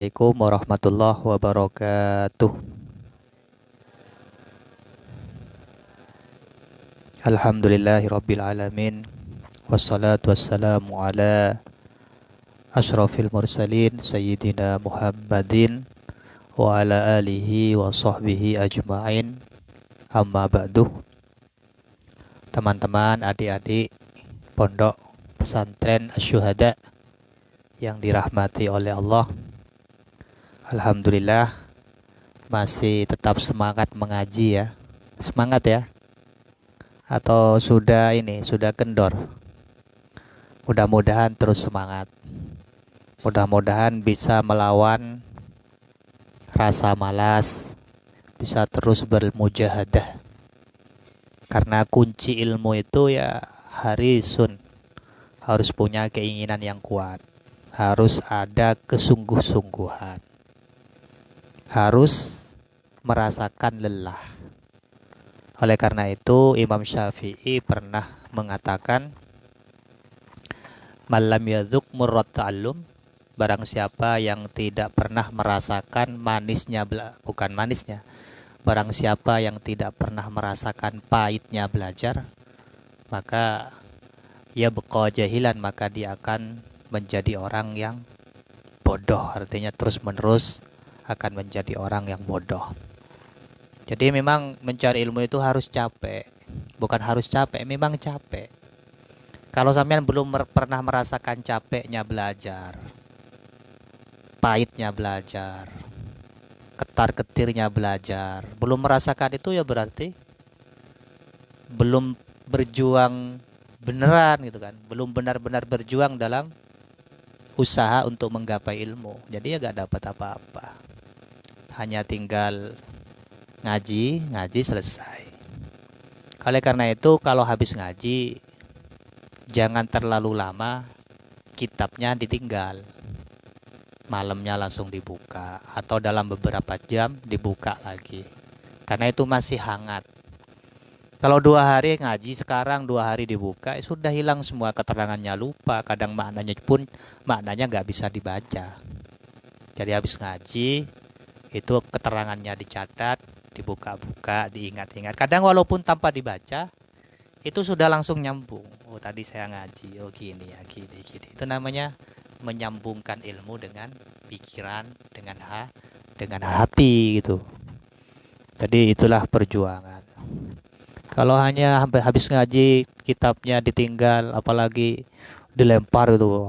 Assalamualaikum warahmatullahi wabarakatuh. Alhamdulillahirabbil alamin. Wassalatu wassalamu ala asyrafil mursalin sayyidina Muhammadin wa ala alihi wa sahbihi ajmain. Amma ba'du. Teman-teman, adik-adik pondok pesantren Asy-Syuhada yang dirahmati oleh Allah. Alhamdulillah masih tetap semangat mengaji ya. Semangat ya. Atau sudah kendor. Mudah-mudahan terus semangat. Mudah-mudahan bisa melawan rasa malas, bisa terus bermujahadah. Karena kunci ilmu itu ya harisun, harus punya keinginan yang kuat, harus ada kesungguh-sungguhan, harus merasakan lelah. Oleh karena itu Imam Syafi'i pernah mengatakan, malam yadzuq murrat ta'allum, barang siapa yang tidak pernah merasakan manisnya, bukan manisnya, barang siapa yang tidak pernah merasakan pahitnya belajar, maka ya beqa jahilan, maka dia akan menjadi orang yang bodoh. Artinya terus menerus akan menjadi orang yang bodoh. Jadi memang mencari ilmu itu harus capek. Bukan harus capek, memang capek. Kalau sampean belum pernah merasakan capeknya belajar, pahitnya belajar, ketar-ketirnya belajar, belum merasakan itu ya berarti belum berjuang beneran gitu kan. Belum benar-benar berjuang dalam usaha untuk menggapai ilmu. Jadi ya gak dapat apa-apa. Hanya tinggal ngaji, ngaji selesai. Oleh karena itu kalau habis ngaji, jangan terlalu lama kitabnya ditinggal. Malamnya langsung dibuka atau dalam beberapa jam dibuka lagi. Karena itu masih hangat. Kalau 2 hari ngaji, sekarang 2 hari dibuka, sudah hilang semua, keterangannya lupa. Kadang maknanya nggak bisa dibaca. Jadi habis ngaji, itu keterangannya dicatat, dibuka-buka, diingat-ingat. Kadang walaupun tanpa dibaca, itu sudah langsung nyambung. Oh tadi saya ngaji, oh gini ya, gini. Itu namanya menyambungkan ilmu dengan pikiran, dengan hati gitu. Jadi itulah perjuangan. Kalau hanya habis ngaji kitabnya ditinggal, apalagi dilempar itu,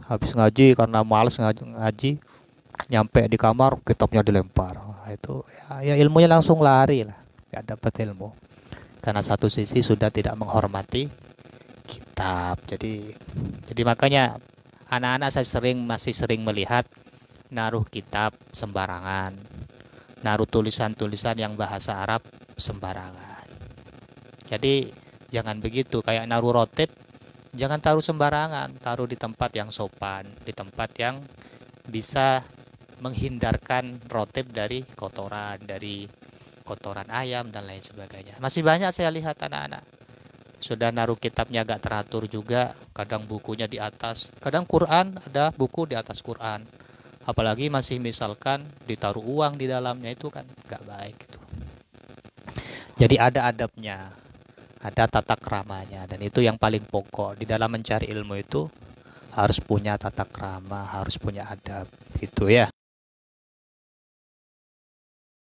habis ngaji karena malas ngaji, nyampe di kamar kitabnya dilempar. Itu ya ilmunya langsung lari lah, nggak dapat ilmu. Karena satu sisi sudah tidak menghormati kitab. Jadi makanya anak-anak saya masih sering melihat naruh kitab sembarangan, naruh tulisan-tulisan yang bahasa Arab sembarangan. Jadi jangan begitu, kayak naruh rotip, jangan taruh sembarangan, taruh di tempat yang sopan, di tempat yang bisa menghindarkan rotip dari kotoran ayam dan lain sebagainya. Masih banyak saya lihat anak-anak sudah naruh kitabnya agak teratur juga, kadang bukunya di atas, kadang Quran ada buku di atas Quran, apalagi masih misalkan ditaruh uang di dalamnya, itu kan gak baik gitu. Jadi ada adabnya, ada tata keramanya, dan itu yang paling pokok di dalam mencari ilmu itu, harus punya tata krama, harus punya adab gitu ya.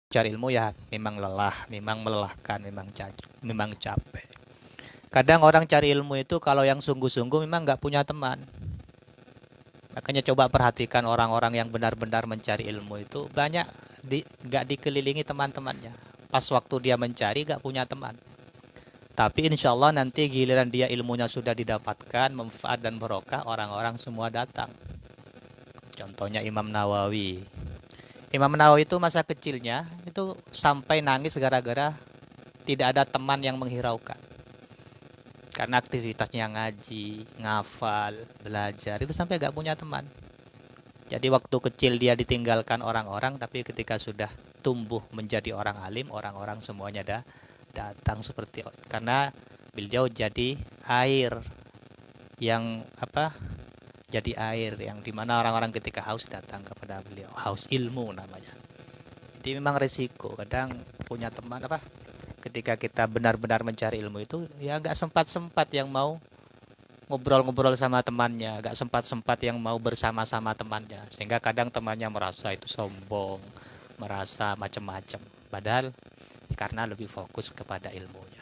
Cari ilmu ya memang lelah, memang melelahkan, memang capek. Kadang orang cari ilmu itu kalau yang sungguh-sungguh memang nggak punya teman. Makanya coba perhatikan orang-orang yang benar-benar mencari ilmu itu, banyak nggak dikelilingi teman-temannya. Pas waktu dia mencari nggak punya teman. Tapi insya Allah nanti giliran dia ilmunya sudah didapatkan, manfaat dan barokah, orang-orang semua datang. Contohnya Imam Nawawi. Imam Nawawi itu masa kecilnya itu sampai nangis gara-gara tidak ada teman yang menghiraukan. Karena aktivitasnya ngaji, ngafal, belajar, itu sampai gak punya teman. Jadi waktu kecil dia ditinggalkan orang-orang, tapi ketika sudah tumbuh menjadi orang alim, orang-orang semuanya datang seperti, karena beliau jadi air yang jadi air yang dimana orang-orang ketika haus datang kepada beliau, haus ilmu namanya. Jadi memang resiko kadang punya teman apa, ketika kita benar-benar mencari ilmu itu ya nggak sempat-sempat yang mau ngobrol-ngobrol sama temannya, nggak sempat-sempat yang mau bersama-sama temannya, sehingga kadang temannya merasa itu sombong, merasa macam-macam, padahal karena lebih fokus kepada ilmunya.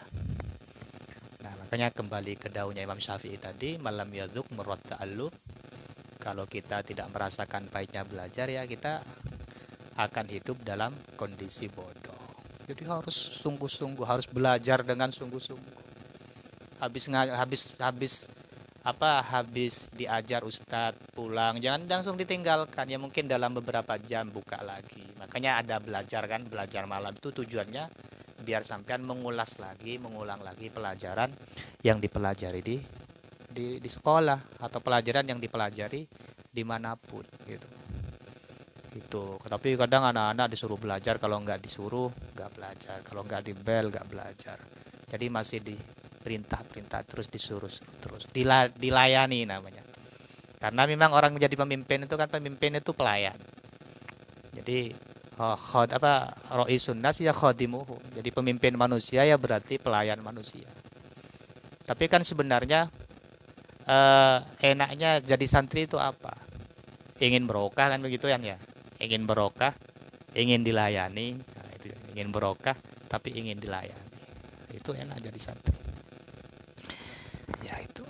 Nah, makanya kembali ke daunnya Imam Syafi'i tadi, malam yaduk murad ta'allum. Kalau kita tidak merasakan pahitnya belajar, ya kita akan hidup dalam kondisi bodoh. Jadi harus sungguh-sungguh, harus belajar dengan sungguh-sungguh. Habis diajar ustadz pulang jangan langsung ditinggalkan, ya mungkin dalam beberapa jam buka lagi. Makanya ada belajar kan, belajar malam itu tujuannya biar sampean mengulang lagi pelajaran yang dipelajari di sekolah atau pelajaran yang dipelajari dimanapun gitu. Itu tapi kadang anak-anak disuruh belajar, kalau nggak disuruh nggak belajar, kalau nggak dibel nggak belajar. Jadi masih diperintah terus, disuruh terus, dilayani namanya. Karena memang orang menjadi pemimpin itu kan, pemimpin itu pelayan. Jadi ro'isun nas ya khadimuhu. Jadi pemimpin manusia ya berarti pelayan manusia. Tapi kan sebenarnya enaknya jadi santri itu apa? Ingin berokah kan begitu kan ya? Ingin berokah, ingin dilayani. Nah, itu ingin berokah tapi ingin dilayani. Itu enak jadi santri. Ya itu.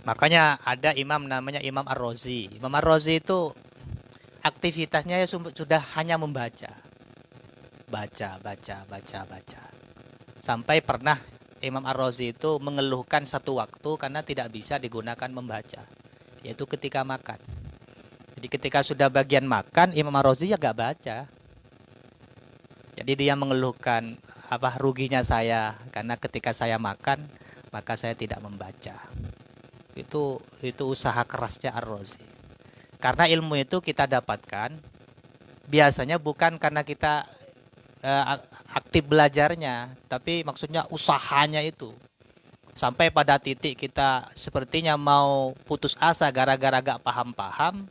Makanya ada imam namanya Imam Ar-Razi. Imam Ar-Razi itu aktivitasnya ya sudah hanya membaca. Baca. Sampai pernah Imam Ar-Razi itu mengeluhkan satu waktu karena tidak bisa digunakan membaca, yaitu ketika makan. Jadi ketika sudah bagian makan, Imam Ar-Razi ya gak baca. Jadi dia mengeluhkan, ruginya saya karena ketika saya makan maka saya tidak membaca. Itu usaha kerasnya Ar-Razi. Karena ilmu itu kita dapatkan biasanya bukan karena kita aktif belajarnya, tapi maksudnya usahanya itu. Sampai pada titik kita sepertinya mau putus asa gara-gara gak paham-paham,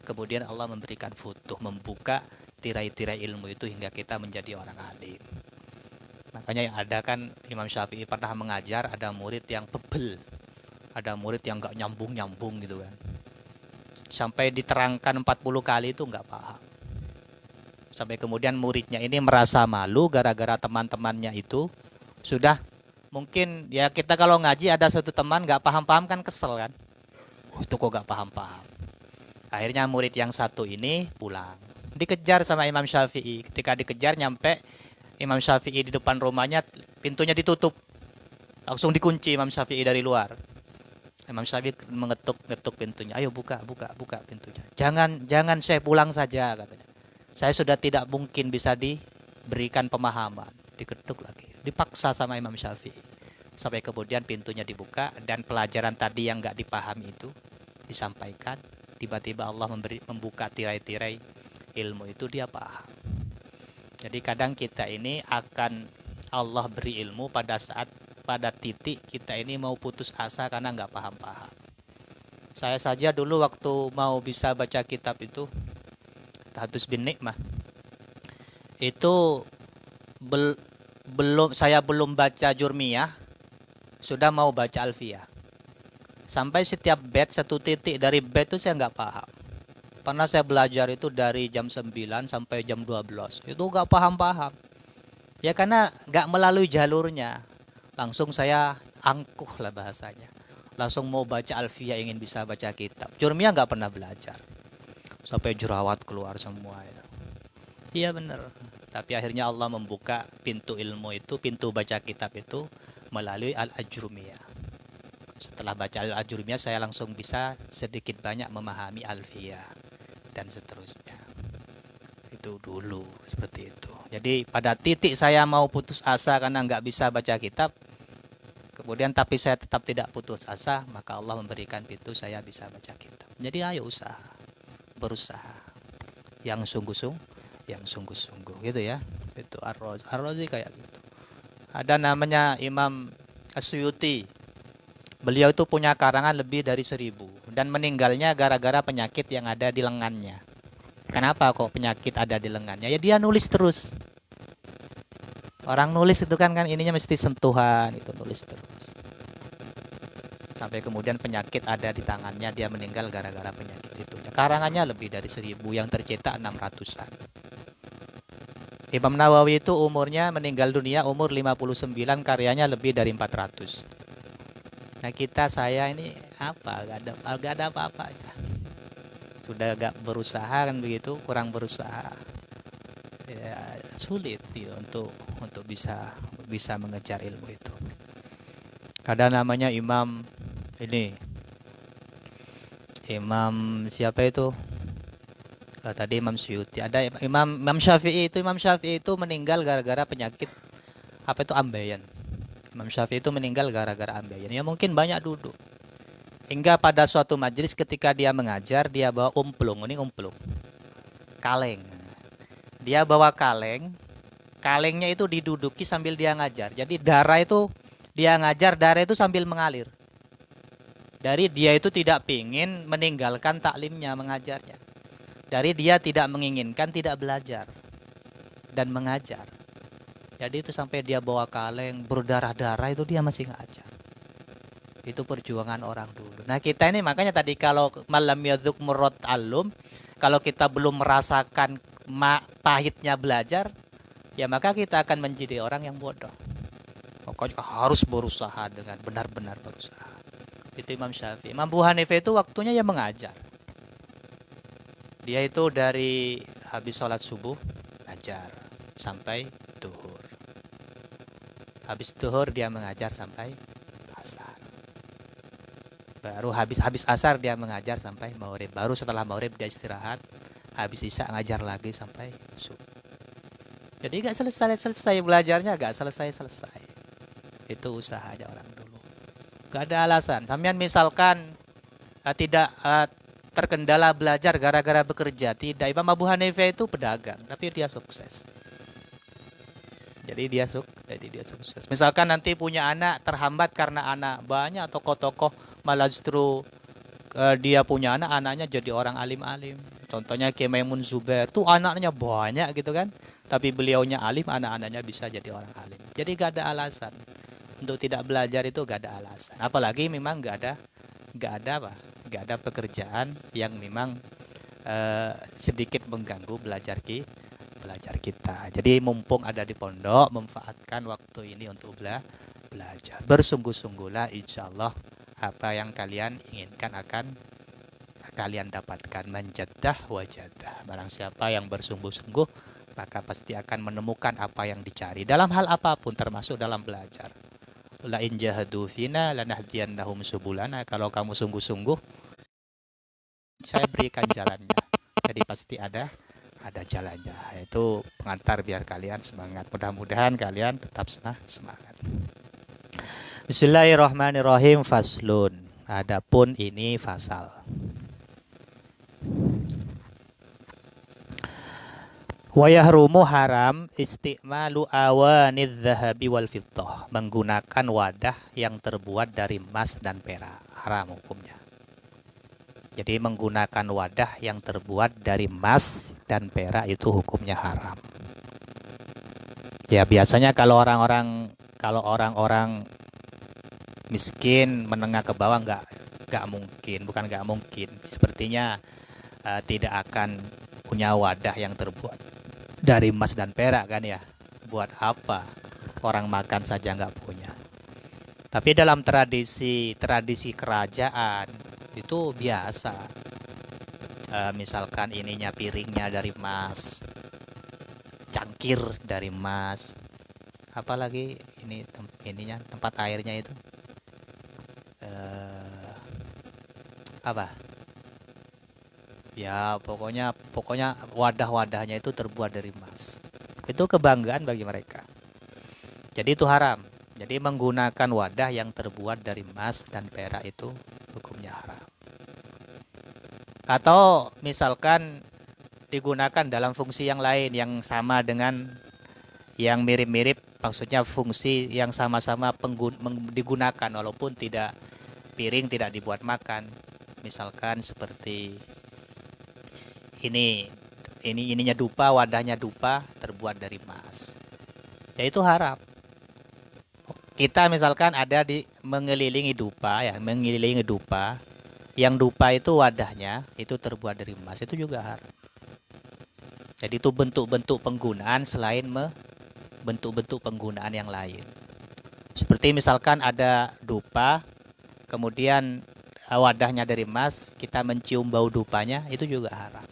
kemudian Allah memberikan futuh, membuka tirai-tirai ilmu itu hingga kita menjadi orang alim. Makanya yang ada kan, Imam Syafi'i pernah mengajar, ada murid yang bebel, ada murid yang gak nyambung gitu kan. Sampai diterangkan 40 kali itu gak paham. Sampai kemudian muridnya ini merasa malu gara-gara teman-temannya itu sudah, mungkin ya kita kalau ngaji ada satu teman gak paham-paham kan kesel kan. Itu kok gak paham-paham. Akhirnya murid yang satu ini pulang. Dikejar sama Imam Syafi'i. Ketika dikejar nyampe Imam Syafi'i di depan rumahnya, pintunya ditutup. Langsung dikunci Imam Syafi'i dari luar. Imam Syafi'i mengetuk pintunya. Ayo buka pintunya. Jangan saya pulang saja katanya. Saya sudah tidak mungkin bisa diberikan pemahaman. Diketuk lagi. Dipaksa sama Imam Syafi'i. Sampai kemudian pintunya dibuka dan pelajaran tadi yang gak dipahami itu disampaikan. Tiba-tiba Allah membuka tirai-tirai ilmu itu, dia paham. Jadi kadang kita ini akan Allah beri ilmu pada titik kita ini mau putus asa karena gak paham-paham. Saya saja dulu waktu mau bisa baca kitab itu Tahdus bin Nikmah itu saya belum baca Jurmiyah sudah mau baca Alfiyah. Sampai setiap bait, satu titik dari bait itu saya nggak paham. Pernah saya belajar itu dari jam 9 sampai jam 12. Itu nggak paham-paham. Ya karena nggak melalui jalurnya. Langsung saya angkuh lah bahasanya. Langsung mau baca Alfiyah, ingin bisa baca kitab. Jurmiyah nggak pernah belajar. Sampai jerawat keluar semua ya. Iya benar. Tapi akhirnya Allah membuka pintu ilmu itu, pintu baca kitab itu melalui Al-Ajrumiyah. Setelah baca Al-Ajrumiyah saya langsung bisa sedikit banyak memahami Alfiyah dan seterusnya. Itu dulu seperti itu. Jadi pada titik saya mau putus asa karena nggak bisa baca kitab, kemudian tapi saya tetap tidak putus asa, maka Allah memberikan pintu saya bisa baca kitab. Jadi ayo berusaha yang sungguh-sungguh gitu ya. Itu Ar-Razi kayak gitu. Ada namanya Imam As-Suyuti. Beliau itu punya karangan lebih dari 1000 dan meninggalnya gara-gara penyakit yang ada di lengannya. Kenapa kok penyakit ada di lengannya? Ya dia nulis terus. Orang nulis itu kan ininya mesti sentuhan, itu nulis terus. Sampai kemudian penyakit ada di tangannya, dia meninggal gara-gara penyakit itu. Karangannya lebih dari 1000, yang tercetak 600-an. Imam Nawawi itu umurnya meninggal dunia umur 59, karyanya lebih dari 400. Nah saya ini apa? Gak ada apa-apanya. Sudah gak berusaha kan begitu, kurang berusaha. Ya, sulit gitu untuk bisa mengejar ilmu itu. Ada namanya Imam siapa itu? Tadi Imam Syuuti. Ada Imam Syafi'i itu. Imam Syafi'i itu meninggal gara-gara penyakit apa itu, ambeien. Imam Syafi'i itu meninggal gara-gara ambeien. Ya mungkin banyak duduk. Hingga pada suatu majelis ketika dia mengajar, dia bawa umplung. Ini umplung. Kaleng. Dia bawa kaleng. Kalengnya itu diduduki sambil dia ngajar. Jadi darah itu dia ngajar, darah itu sambil mengalir. Dari dia itu tidak ingin meninggalkan taklimnya, mengajarnya. Dari dia tidak menginginkan tidak belajar dan mengajar. Jadi itu sampai dia bawa kaleng berdarah-darah itu dia masih ngajar. Itu perjuangan orang dulu. Nah kita ini makanya tadi kalau malam yaduk murad alum, kalau kita belum merasakan pahitnya belajar, ya maka kita akan menjadi orang yang bodoh. Pokoknya harus berusaha dengan benar-benar berusaha. Itu Imam Syafi'i. Imam Abu Hanifah itu waktunya ya mengajar. Dia itu dari habis sholat subuh ngajar sampai duhur. Habis duhur dia mengajar sampai asar. Baru habis asar dia mengajar sampai maghrib. Baru setelah maghrib dia istirahat. Habis isya ngajar lagi sampai subuh. Jadi gak selesai belajarnya, gak selesai. Itu usahanya orang dulu. Gak ada alasan. Sampean misalkan tidak terkendala belajar gara-gara bekerja. Tidak. Imam Abu Hanifah itu pedagang, tapi dia sukses. Jadi dia sukses. Misalkan nanti punya anak terhambat karena anak banyak tokoh-tokoh, malah justru dia punya anaknya jadi orang alim-alim. Contohnya Kiai Maimun Zubair, tuh anaknya banyak gitu kan. Tapi beliaunya alim, anak-anaknya bisa jadi orang alim. Jadi gak ada alasan. Untuk tidak belajar itu gak ada alasan. Apalagi memang gak ada pekerjaan yang memang sedikit mengganggu belajar kita. Jadi mumpung ada di pondok, manfaatkan waktu ini untuk belajar. Bersungguh-sungguhlah, insya Allah apa yang kalian inginkan akan kalian dapatkan. Manjaddah wajadah. Barang siapa yang bersungguh-sungguh, maka pasti akan menemukan apa yang dicari. Dalam hal apapun, termasuk dalam belajar. La in jahadu fina lanahdiyannahum subulana. Kalau kamu sungguh-sungguh, saya berikan jalannya. Jadi pasti ada jalannya. Itu pengantar biar kalian semangat. Mudah-mudahan kalian tetap semangat. Bismillahirrahmanirrahim. Faslun. Adapun ini fasal. Wa yahrumu haram isti'malu awanidz dzahabi wal fiddah, menggunakan wadah yang terbuat dari emas dan perak. Haram hukumnya. Jadi menggunakan wadah yang terbuat dari emas dan perak itu hukumnya haram. Ya biasanya kalau orang-orang miskin menengah ke bawah nggak mungkin. Sepertinya tidak akan punya wadah yang terbuat dari emas dan perak kan ya. Buat apa? Orang makan saja nggak punya. Tapi dalam tradisi kerajaan itu biasa. Misalkan ininya piringnya dari emas, cangkir dari emas, apalagi ininya tempat airnya itu apa? Ya pokoknya wadah-wadahnya itu terbuat dari emas. Itu kebanggaan bagi mereka. Jadi itu haram. Jadi menggunakan wadah yang terbuat dari emas dan perak itu hukumnya haram. Atau misalkan digunakan dalam fungsi yang lain yang sama dengan yang mirip-mirip, maksudnya fungsi yang sama-sama digunakan walaupun piring tidak dibuat makan. misalkan seperti ininya dupa, wadahnya dupa terbuat dari emas, ya itu haram. Kita misalkan ada di mengelilingi dupa, ya mengelilingi dupa, yang dupa itu wadahnya itu terbuat dari emas, itu juga haram. Jadi itu bentuk-bentuk penggunaan selain bentuk-bentuk penggunaan yang lain. Seperti misalkan ada dupa, kemudian wadahnya dari emas, kita mencium bau dupanya, itu juga haram.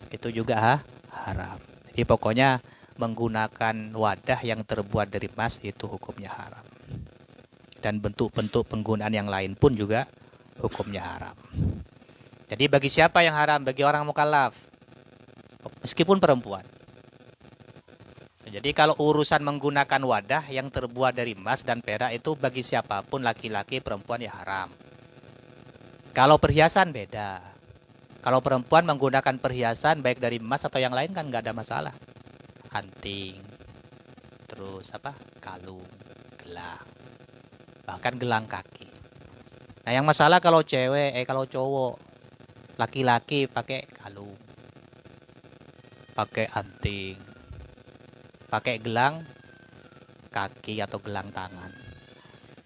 Itu juga haram. Jadi pokoknya menggunakan wadah yang terbuat dari emas itu hukumnya haram. Dan bentuk-bentuk penggunaan yang lain pun juga hukumnya haram. Jadi bagi siapa yang haram? Bagi orang mukallaf, meskipun perempuan. Jadi kalau urusan menggunakan wadah yang terbuat dari emas dan perak itu bagi siapapun, laki-laki, perempuan, ya haram. Kalau perhiasan beda. Kalau perempuan menggunakan perhiasan baik dari emas atau yang lain kan nggak ada masalah. Anting, terus kalung, gelang, bahkan gelang kaki. Nah yang masalah kalau kalau cowok, laki-laki pakai kalung, pakai anting, pakai gelang kaki atau gelang tangan,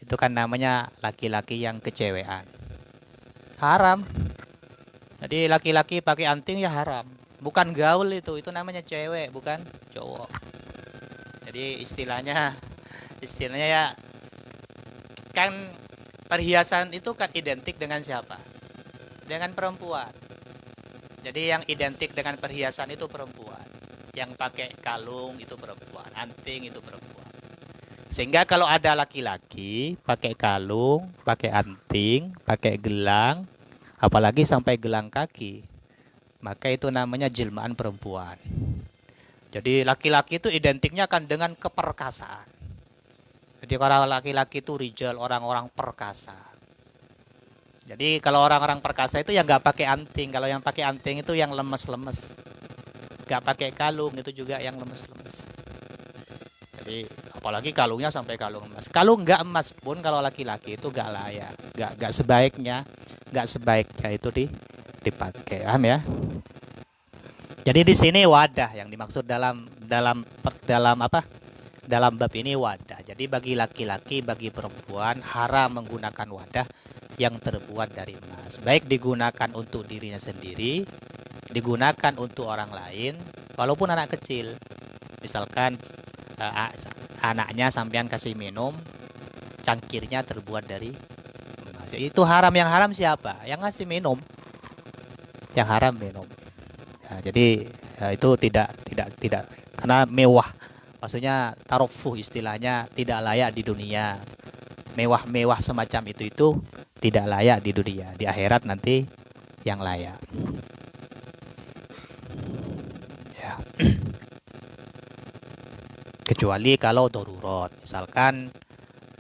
itu kan namanya laki-laki yang kecewean, haram. Jadi laki-laki pakai anting ya haram, bukan gaul, itu namanya cewek bukan cowok. Jadi istilahnya ya kan, perhiasan itu kan identik dengan siapa? Dengan perempuan. Jadi yang identik dengan perhiasan itu perempuan. Yang pakai kalung itu perempuan, anting itu perempuan. Sehingga kalau ada laki-laki pakai kalung, pakai anting, pakai gelang, apalagi sampai gelang kaki, maka itu namanya jelmaan perempuan. Jadi laki-laki itu identiknya kan dengan keperkasaan. Jadi kalau laki-laki itu rijal, orang-orang perkasa. Jadi kalau orang-orang perkasa itu yang nggak pakai anting. Kalau yang pakai anting itu yang lemes-lemes. Nggak pakai kalung itu juga yang lemes-lemes. Jadi apalagi kalungnya sampai kalung emas. Kalung nggak emas pun kalau laki-laki itu nggak layak, nggak sebaiknya itu dipakai. Paham ya? Jadi di sini wadah yang dimaksud dalam bab ini wadah. Jadi bagi laki-laki, bagi perempuan haram menggunakan wadah yang terbuat dari emas. Baik digunakan untuk dirinya sendiri, digunakan untuk orang lain, walaupun anak kecil. Misalkan anaknya sampean kasih minum, cangkirnya terbuat dari emas. Itu haram. Yang haram siapa? Yang ngasih minum. Yang haram minum. Nah, jadi itu tidak karena mewah. Maksudnya tarofuh, istilahnya tidak layak di dunia. Mewah-mewah semacam itu tidak layak di dunia. Di akhirat nanti yang layak. Ya. Kecuali kalau darurat. Misalkan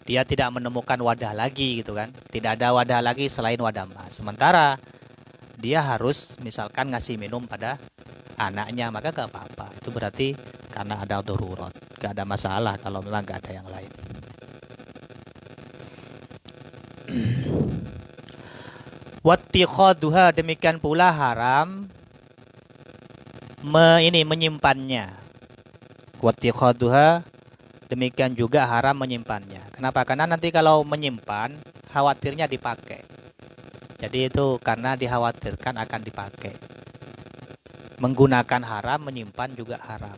dia tidak menemukan wadah lagi gitu kan. Tidak ada wadah lagi selain wadah emas. Sementara dia harus misalkan ngasih minum pada anaknya, maka gak apa-apa. Itu berarti karena ada darurat. Gak ada masalah kalau memang gak ada yang lain. Wattiqaduha, demikian pula haram menyimpannya. Wattiqaduha, demikian juga haram menyimpannya. Kenapa? Karena nanti kalau menyimpan khawatirnya dipakai. Jadi itu karena dikhawatirkan akan dipakai. Menggunakan haram, menyimpan juga haram.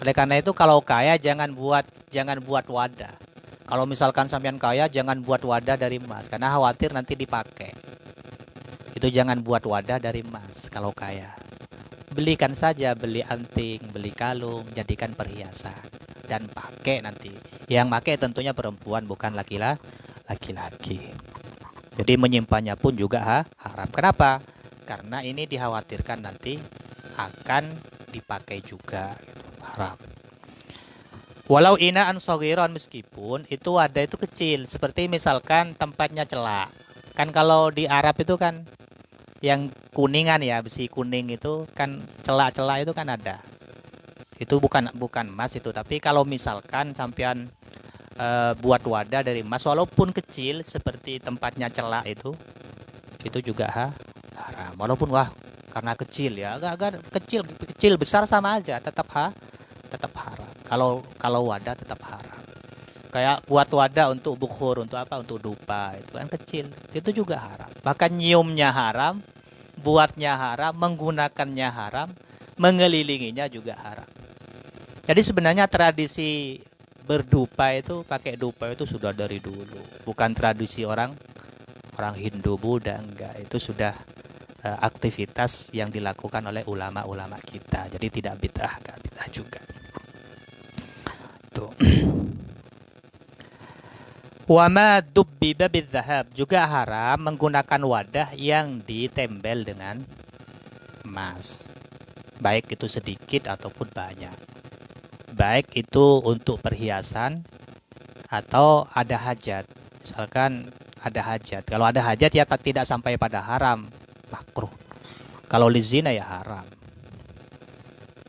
Oleh karena itu kalau kaya jangan buat wadah. Kalau misalkan sampean kaya jangan buat wadah dari emas karena khawatir nanti dipakai. Itu jangan buat wadah dari emas kalau kaya. Belikan saja, beli anting, beli kalung, jadikan perhiasan dan pakai nanti. Yang pakai tentunya perempuan bukan laki-laki. Jadi menyimpannya pun juga haram. Kenapa? Karena ini dikhawatirkan nanti akan dipakai juga. Haram. Walau inaan shaghiran, meskipun itu wadah itu kecil. Seperti misalkan tempatnya celak. Kan kalau di Arab itu kan yang kuningan ya, besi kuning itu kan celak-celak itu kan ada. Itu bukan emas itu. Tapi kalau misalkan sampean buat wadah dari emas walaupun kecil seperti tempatnya celak itu itu juga haram. Walaupun karena kecil ya, agak kecil besar sama aja, tetap haram. Kalau wadah tetap haram. Kayak buat wadah untuk bukhur, untuk apa? Untuk dupa, itu kan kecil. Itu juga haram. Bahkan nyiumnya haram, buatnya haram, menggunakannya haram, mengelilinginya juga haram. Jadi sebenarnya tradisi berdupa itu, pakai dupa itu sudah dari dulu. Bukan tradisi orang Hindu, Buddha, enggak. Itu sudah aktivitas yang dilakukan oleh ulama-ulama kita. Jadi tidak bid'ah, enggak bid'ah juga. Tuh. Wa ma dubbiba bidzahab, juga haram menggunakan wadah yang ditempel dengan emas. Baik itu sedikit ataupun banyak. Baik itu untuk perhiasan atau ada hajat. Misalkan ada hajat. Kalau ada hajat ya tidak sampai pada haram, makruh. Kalau lizina ya haram.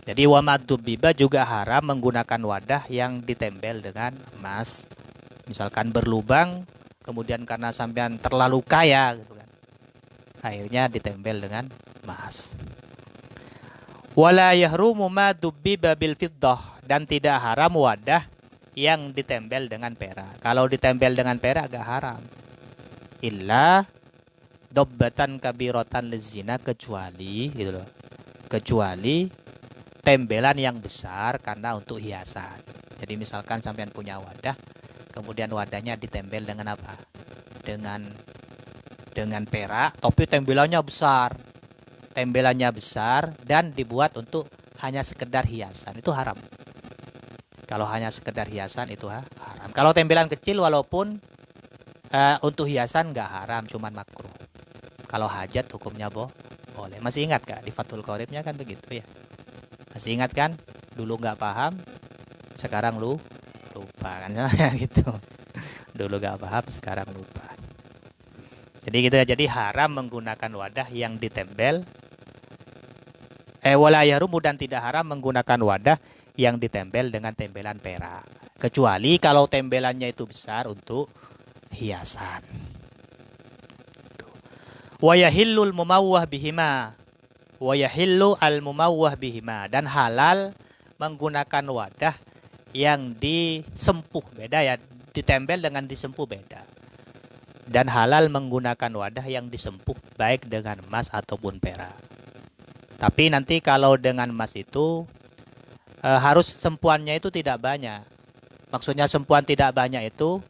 Jadi wa ma dubbiba juga haram menggunakan wadah yang ditempel dengan emas. Misalkan berlubang, kemudian karena sampean terlalu kaya gitu kan, akhirnya ditempel dengan emas. Wala yahrumu ma dubbiba bil fiddah, dan tidak haram wadah yang ditempel dengan perak. Kalau ditempel dengan perak agak haram. Illa dobbatan kabiratan lizina, kecuali gitu loh. Kecuali tempelan yang besar karena untuk hiasan. Jadi misalkan sampean punya wadah, kemudian wadahnya ditempel dengan apa? Dengan perak, tapi tempelannya besar. Tempelannya besar dan dibuat untuk hanya sekedar hiasan, itu haram. Kalau hanya sekedar hiasan itu haram. Kalau tempelan kecil walaupun untuk hiasan nggak haram, cuman makruh. Kalau hajat hukumnya boleh. Masih ingat gak di Fathul Qoribnya kan begitu ya? Masih ingat kan? Dulu nggak paham, sekarang lupa kan gitu. Dulu gak paham, sekarang lupa. Jadi gitu ya. Jadi haram menggunakan wadah yang ditempel. Wala yahrumu, dan tidak haram menggunakan wadah yang ditempel dengan tempelan perak. Kecuali kalau tempelannya itu besar untuk hiasan. Wa yahillul mumawwah bihima. Wa yahillu al mumawwah bihima, dan halal menggunakan wadah yang disempuh, beda ya, ditempel dengan disempuh beda. Dan halal menggunakan wadah yang disempuh baik dengan emas ataupun perak. Tapi nanti kalau dengan emas itu harus sempuannya itu tidak banyak. Maksudnya sempuan tidak banyak itu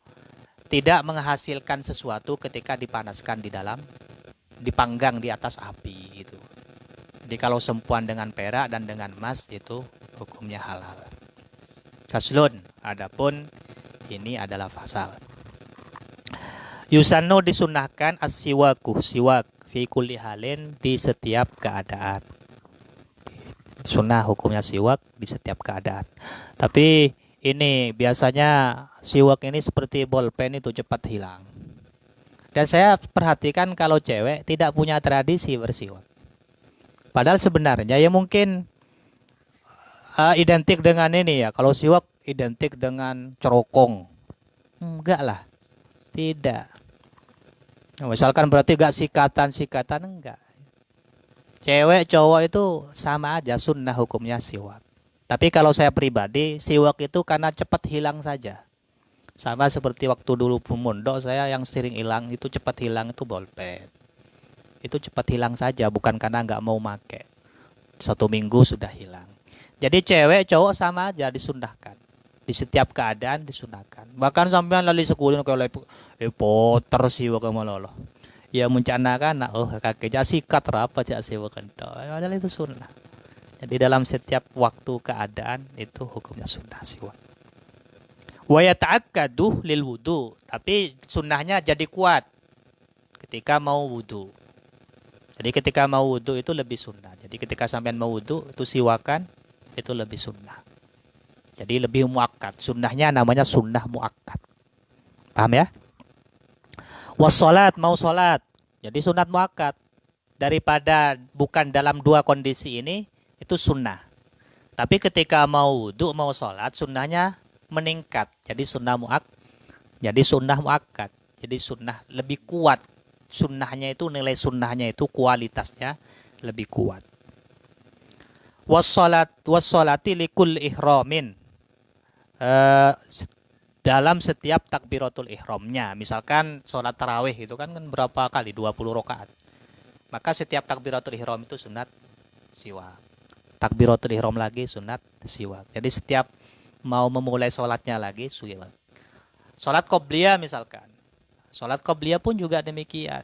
tidak menghasilkan sesuatu ketika dipanaskan di dalam, dipanggang di atas api gitu. Jadi kalau sempuan dengan perak dan dengan emas itu hukumnya halal. Faslun, adapun ini adalah fasal. Yusannu, disunahkan as-siwaku, siwak fi kulli halin, di setiap keadaan. Sunnah hukumnya siwak di setiap keadaan. Tapi ini biasanya siwak ini seperti bolpen, itu cepat hilang. Dan saya perhatikan kalau cewek tidak punya tradisi bersiwak. Padahal sebenarnya ya mungkin identik dengan ini ya. Kalau siwak identik dengan cerokong. Enggak lah. Tidak. Nah, misalkan berarti gak sikatan enggak. Cewek cowok itu sama aja, sunnah hukumnya siwak. Tapi kalau saya pribadi, siwak itu karena cepat hilang saja. Sama seperti waktu dulu pemondok saya yang sering hilang, itu cepat hilang itu bolpen. Itu cepat hilang saja, bukan karena nggak mau make. 1 minggu sudah hilang. Jadi cewek cowok sama aja disunahkan. Di setiap keadaan disunahkan. Bahkan sampean lali sekulin kalau poter siwak malolo. Ya mencanakan kakeknya sikat rapat ya siwak ento. Padahal itu sunnah. Jadi dalam setiap waktu keadaan itu hukumnya sunnah siwak. Wa yata'akkadu lil wudu, tapi sunnahnya jadi kuat ketika mau wudu. Jadi ketika mau wudu itu lebih sunnah. Jadi ketika sampean mau wudu itu siwakan itu lebih sunnah. Jadi lebih muakkad. Sunnahnya namanya sunnah muakkad. Paham ya? Wassalat, mau salat. Jadi sunat muakkad. Daripada bukan dalam 2 kondisi ini itu sunnah. Tapi ketika mau wudu, mau salat, sunnahnya meningkat. Jadi sunnah muakkad. Jadi sunnah muakkad. Jadi sunnah lebih kuat sunnahnya itu, nilai sunnahnya itu kualitasnya lebih kuat. Wassolati likul ihramin, dalam setiap takbiratul ihramnya. Misalkan sholat tarawih itu kan berapa kali? 20 rakaat. Maka setiap takbiratul ihram itu sunat siwak. Takbiratul ihram lagi sunat siwak. Jadi setiap mau memulai sholatnya lagi siwak. Sholat qobliyah misalkan. Sholat qobliyah pun juga demikian.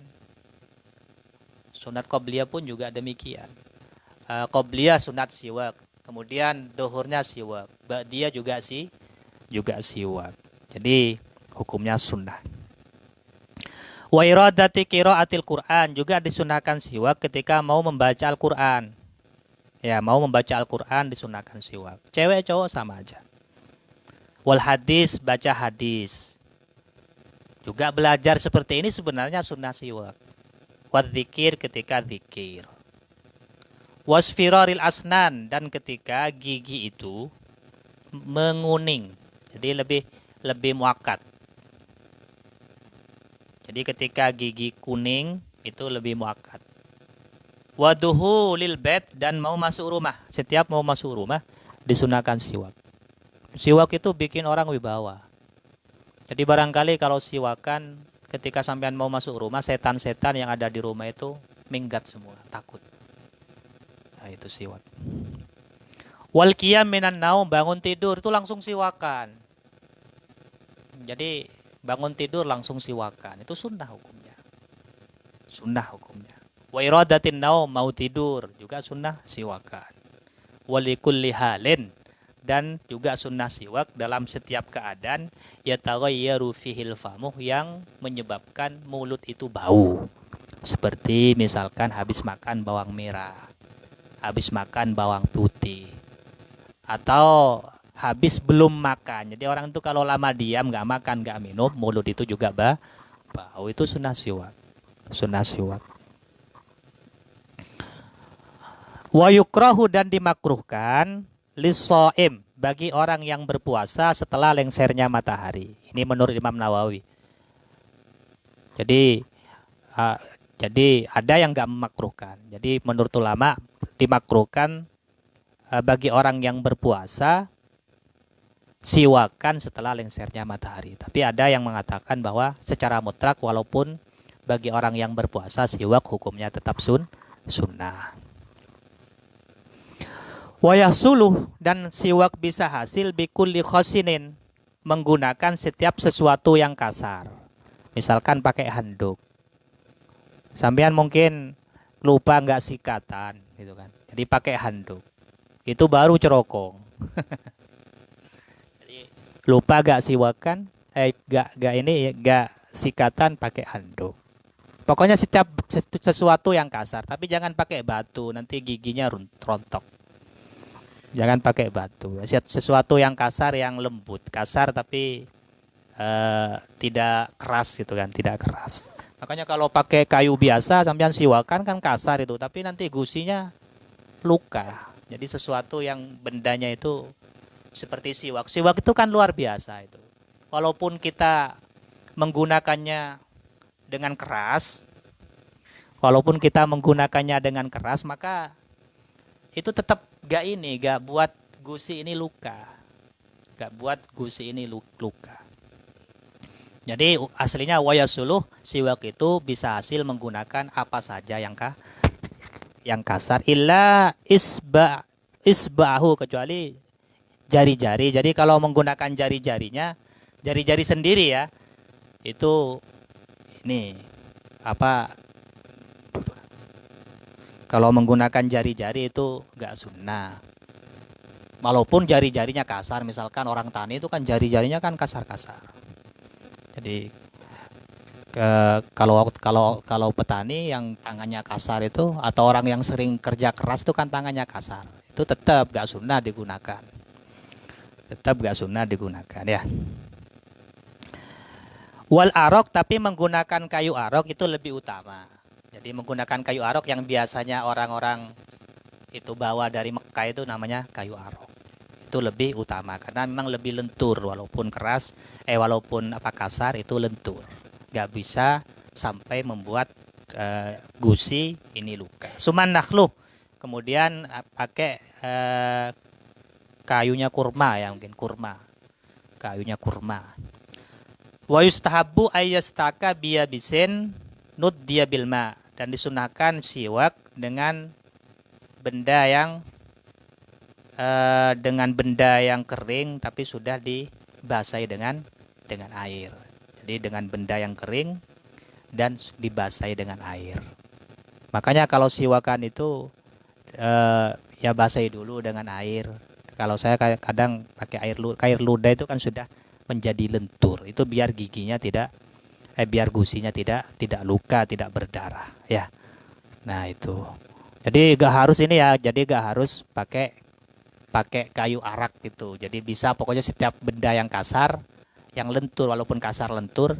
Sunat qobliyah pun juga demikian. Qobliyah sunat siwak. Kemudian duhurnya siwak. Ba'diyah juga siwak. Jadi hukumnya sunnah. Wa iradati qiraatil Qur'an, juga disunahkan siwak ketika mau membaca Al-Qur'an. Ya, mau membaca Al-Qur'an disunahkan siwak. Cewek cowok sama aja. Wal hadis, baca hadis. Juga belajar seperti ini sebenarnya sunnah siwak. Wal dzikir, ketika dzikir. Wasfiraril asnan, dan ketika gigi itu menguning. Jadi lebih muakat. Jadi ketika gigi kuning itu lebih muakat. Waduhu lil bait, dan mau masuk rumah. Setiap mau masuk rumah disunahkan siwak. Siwak itu bikin orang wibawa. Jadi barangkali kalau siwakan ketika sampean mau masuk rumah, setan-setan yang ada di rumah itu minggat semua, takut. Nah, itu siwak. Wal qiyam minan naum, bangun tidur itu langsung siwakan. Jadi bangun tidur langsung siwakan, itu sunnah hukumnya. Sunnah hukumnya. Wa iradatin naum, mau tidur juga sunnah siwakan. Walikulli halin, dan juga sunnah siwak dalam setiap keadaan yataghayyaru fihil famuh, yang menyebabkan mulut itu bau. Seperti misalkan habis makan bawang merah, habis makan bawang putih, atau habis belum makan. Jadi orang itu kalau lama diam, nggak makan, nggak minum, mulut itu juga bau. Itu sunnah siwak. Sunnah siwak. Wa yukrahu, dan dimakruhkan lis-shaim, bagi orang yang berpuasa setelah lengsernya matahari. Ini menurut Imam Nawawi. Jadi ada yang nggak memakruhkan. Jadi menurut ulama dimakruhkan bagi orang yang berpuasa siwakan setelah lengsernya matahari. Tapi ada yang mengatakan bahwa secara mutlak walaupun bagi orang yang berpuasa siwak hukumnya tetap sunnah. Wa yahsulu, dan siwak bisa hasil bikulli khosinin, menggunakan setiap sesuatu yang kasar. Misalkan pakai handuk. Sampean mungkin lupa nggak sikatan gitu kan. Jadi pakai handuk. Itu baru cerokong. Jadi lupa gak siwakan, gak sikatan pakai handuk. Pokoknya setiap sesuatu yang kasar, tapi jangan pakai batu, nanti giginya rontok. Jangan pakai batu. Sesuatu yang kasar, yang lembut. Kasar tapi tidak keras gitu kan, tidak keras. Makanya kalau pakai kayu biasa sampean siwakan kan kasar itu, tapi nanti gusinya luka. Jadi sesuatu yang bendanya itu seperti siwak. Siwak itu kan luar biasa itu. Walaupun kita menggunakannya dengan keras, maka itu tetap gak buat gusi ini luka. Jadi aslinya wayasuluh, siwak itu bisa hasil menggunakan apa saja yang kasar, illa isba'ahu, kecuali jari-jari. Jadi kalau menggunakan jari-jari sendiri ya, itu ini kalau menggunakan jari-jari itu nggak sunnah. Walaupun jari-jarinya kasar, misalkan orang tani itu kan jari-jarinya kan kasar-kasar. Jadi kalau petani yang tangannya kasar itu, atau orang yang sering kerja keras itu kan tangannya kasar, itu tetap nggak sunnah digunakan. Ya. Wal arok, tapi menggunakan kayu arok itu lebih utama. Jadi menggunakan kayu arok yang biasanya orang-orang itu bawa dari Mekah itu namanya kayu arok. Itu lebih utama karena memang lebih lentur, walaupun kasar itu lentur. Gak bisa sampai membuat gusi ini luka. Suman nakhlu, kemudian pakai kayunya kurma ya, mungkin kurma, kayunya kurma. Wa yustahabbu ayyastaka biya bisin nud dia bilma, dan disunahkan siwak dengan benda yang kering tapi sudah dibasahi dengan air. Jadi dengan benda yang kering dan dibasahi dengan air. Makanya kalau siwakan itu ya basahi dulu dengan air. Kalau saya kadang pakai air ludah itu kan sudah menjadi lentur. Itu biar giginya biar gusinya tidak luka, tidak berdarah ya. Nah, itu. Jadi gak harus ini ya, jadi gak harus pakai kayu arak gitu. Jadi bisa pokoknya setiap benda yang kasar, yang lentur, walaupun kasar lentur,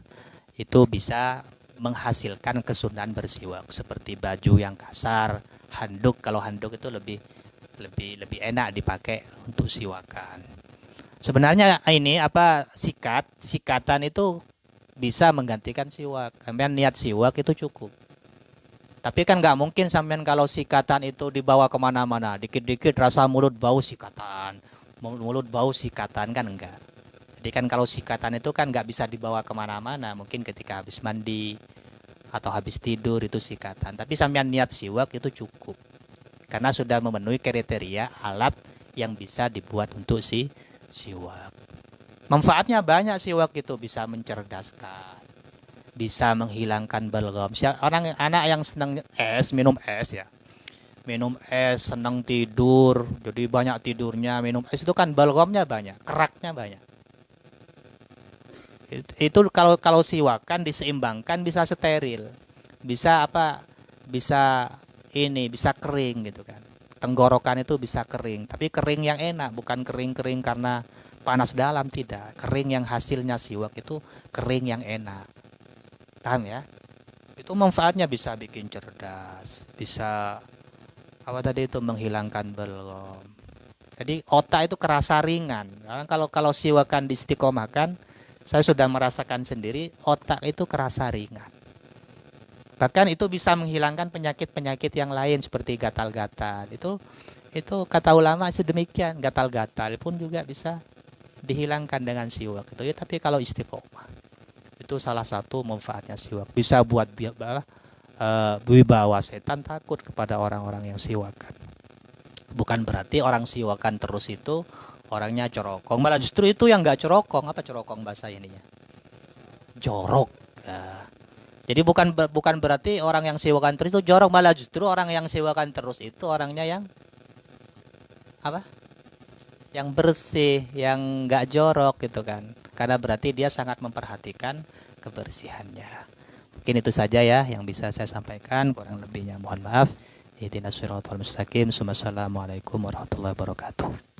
itu bisa menghasilkan kesunahan bersiwak. Seperti baju yang kasar, handuk, kalau handuk itu lebih enak dipakai untuk siwakan. Sebenarnya ini sikatan itu bisa menggantikan siwak. Sampean niat siwak itu cukup. Tapi kan nggak mungkin sampean kalau sikatan itu dibawa kemana-mana. Dikit-dikit rasa mulut bau sikatan. Mulut bau sikatan kan enggak. Jadi kan kalau sikatan itu kan nggak bisa dibawa kemana-mana. Mungkin ketika habis mandi atau habis tidur itu sikatan. Tapi sampean niat siwak itu cukup. Karena sudah memenuhi kriteria alat yang bisa dibuat untuk siwak. Manfaatnya banyak siwak itu, bisa mencerdaskan, bisa menghilangkan balgam. Anak yang senang minum es ya. Minum es, senang tidur, jadi banyak tidurnya, minum es itu kan balgamnya banyak, keraknya banyak. Itu kalau siwakan diseimbangkan bisa steril. Bisa bisa kering gitu kan. Tenggorokan itu bisa kering, tapi kering yang enak, bukan kering-kering karena panas dalam, tidak. Kering yang hasilnya siwak itu kering yang enak. Paham ya? Itu manfaatnya bisa bikin cerdas, bisa menghilangkan belgom. Jadi otak itu kerasa ringan. Karena kalau siwakan diistiqomahkan, saya sudah merasakan sendiri, otak itu kerasa ringan. Bahkan itu bisa menghilangkan penyakit-penyakit yang lain seperti gatal-gatal. Itu kata ulama sedemikian, gatal-gatal pun juga bisa dihilangkan dengan siwak itu ya. Tapi kalau istiqomah, itu salah satu manfaatnya siwak, bisa buat wibawa setan takut kepada orang-orang yang siwakan. Bukan berarti orang siwakan terus itu orangnya corokong, malah justru itu yang nggak corokong. Apa corokong bahasa ininya? Jorok ya. Jadi bukan berarti orang yang siwakan terus itu jorok, malah justru orang yang siwakan terus itu orangnya yang yang bersih, yang nggak jorok gitu kan. Karena berarti dia sangat memperhatikan kebersihannya. Mungkin itu saja ya yang bisa saya sampaikan, kurang lebihnya mohon maaf. Ihdinas siratal mustaqim. Wassalamualaikum warahmatullahi wabarakatuh.